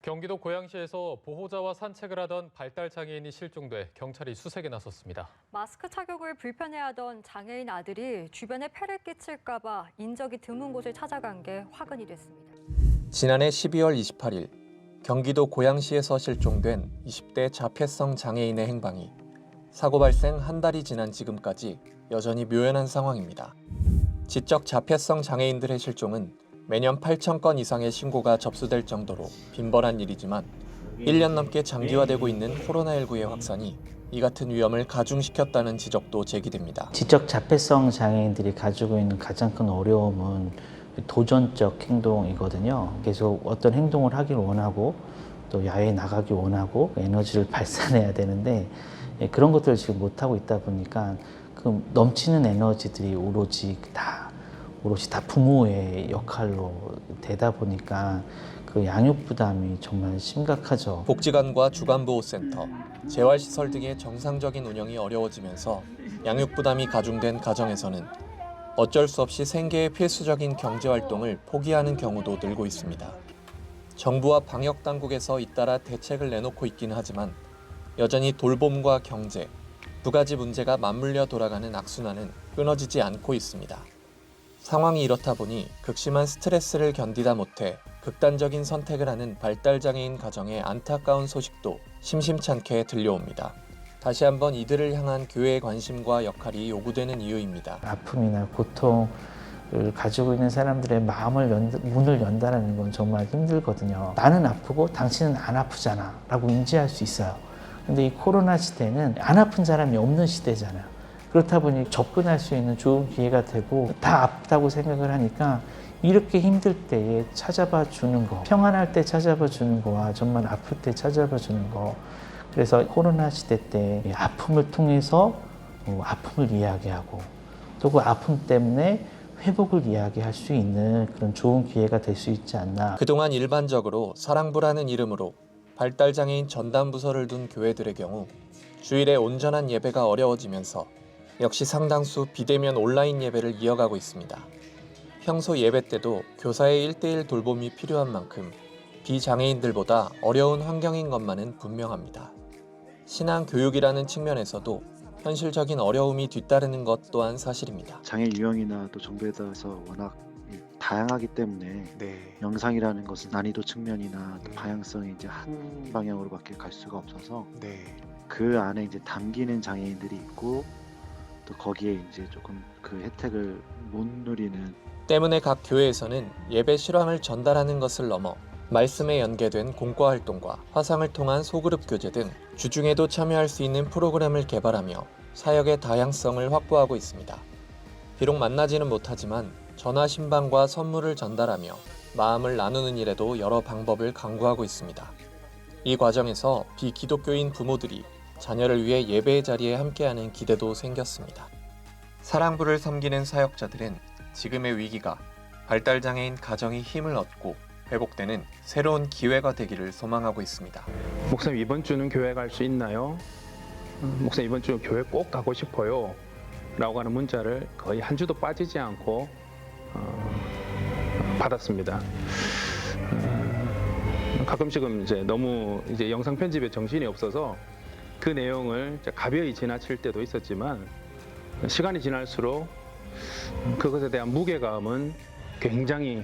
경기도 고양시에서 보호자와 산책을 하던 발달 장애인이 실종돼 경찰이 수색에 나섰습니다. 마스크 착용을 불편해하던 장애인 아들이 주변에 폐를 끼칠까 봐 인적이 드문 곳을 찾아간 게 화근이 됐습니다. 지난해 12월 28일 경기도 고양시에서 실종된 20대 자폐성 장애인의 행방이 사고 발생 한 달이 지난 지금까지 여전히 묘연한 상황입니다. 지적 자폐성 장애인들의 실종은 매년 8,000건 이상의 신고가 접수될 정도로 빈번한 일이지만 1년 넘게 장기화되고 있는 코로나19의 확산이 이 같은 위험을 가중시켰다는 지적도 제기됩니다. 지적 자폐성 장애인들이 가지고 있는 가장 큰 어려움은 도전적 행동이거든요. 계속 어떤 행동을 하길 원하고 또 야외에 나가기 원하고 에너지를 발산해야 되는데 그런 것들을 지금 못하고 있다 보니까 그 넘치는 에너지들이 오로지 다 부모의 역할로 되다 보니까 그 양육 부담이 정말 심각하죠. 복지관과 주간보호센터, 재활시설 등의 정상적인 운영이 어려워지면서 양육 부담이 가중된 가정에서는 어쩔 수 없이 생계의 필수적인 경제활동을 포기하는 경우도 늘고 있습니다. 정부와 방역당국에서 잇따라 대책을 내놓고 있긴 하지만 여전히 돌봄과 경제, 두 가지 문제가 맞물려 돌아가는 악순환은 끊어지지 않고 있습니다. 상황이 이렇다 보니 극심한 스트레스를 견디다 못해 극단적인 선택을 하는 발달장애인 가정의 안타까운 소식도 심심찮게 들려옵니다. 다시 한번 이들을 향한 교회의 관심과 역할이 요구되는 이유입니다. 아픔이나 고통을 가지고 있는 사람들의 문을 연다는 건 정말 힘들거든요. 나는 아프고 당신은 안 아프잖아 라고 인지할 수 있어요. 근데 이 코로나 시대는 안 아픈 사람이 없는 시대잖아요. 그렇다 보니 접근할 수 있는 좋은 기회가 되고 다 아프다고 생각을 하니까 이렇게 힘들 때에 찾아봐 주는 거, 평안할 때 찾아봐 주는 거와 정말 아플 때 찾아봐 주는 거. 그래서 코로나 시대 때 아픔을 통해서 아픔을 이야기하고 또 그 아픔 때문에 회복을 이야기할 수 있는 그런 좋은 기회가 될 수 있지 않나. 그동안 일반적으로 사랑부라는 이름으로 발달장애인 전담부서를 둔 교회들의 경우 주일에 온전한 예배가 어려워지면서 역시 상당수 비대면 온라인 예배를 이어가고 있습니다. 평소 예배 때도 교사의 1:1 돌봄이 필요한 만큼 비장애인들보다 어려운 환경인 것만은 분명합니다. 신앙 교육이라는 측면에서도 현실적인 어려움이 뒤따르는 것 또한 사실입니다. 장애 유형이나 또 정보에 따라서 워낙 다양하기 때문에 영상이라는 것은 난이도 측면이나 또 방향성이 이제 한 방향으로밖에 갈 수가 없어서 그 안에 이제 담기는 장애인들이 있고 또 거기에 이제 조금 그 혜택을 못 누리는 때문에 각 교회에서는 예배 실황을 전달하는 것을 넘어 말씀에 연계된 공과 활동과 화상을 통한 소그룹 교제 등 주중에도 참여할 수 있는 프로그램을 개발하며 사역의 다양성을 확보하고 있습니다. 비록 만나지는 못하지만 전화 신방과 선물을 전달하며 마음을 나누는 일에도 여러 방법을 강구하고 있습니다. 이 과정에서 비기독교인 부모들이 자녀를 위해 예배의 자리에 함께하는 기대도 생겼습니다. 사랑부를 섬기는 사역자들은 지금의 위기가 발달장애인 가정이 힘을 얻고 회복되는 새로운 기회가 되기를 소망하고 있습니다. 목사님 이번 주는 교회 갈 수 있나요? 목사님 이번 주 교회 꼭 가고 싶어요 라고 하는 문자를 거의 한 주도 빠지지 않고 받았습니다. 가끔씩은 이제 너무 이제 영상 편집에 정신이 없어서 그 내용을 가벼이 지나칠 때도 있었지만 시간이 지날수록 그것에 대한 무게감은 굉장히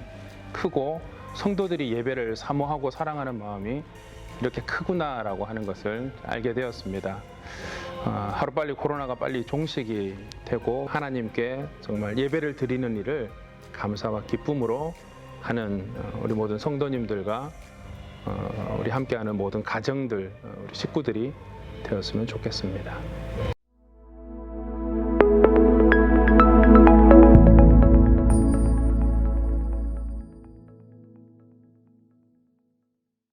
크고 성도들이 예배를 사모하고 사랑하는 마음이 이렇게 크구나라고 하는 것을 알게 되었습니다. 하루빨리 코로나가 빨리 종식이 되고 하나님께 정말 예배를 드리는 일을 감사와 기쁨으로 하는 우리 모든 성도님들과 우리 함께하는 모든 가정들, 우리 식구들이 되었으면 좋겠습니다.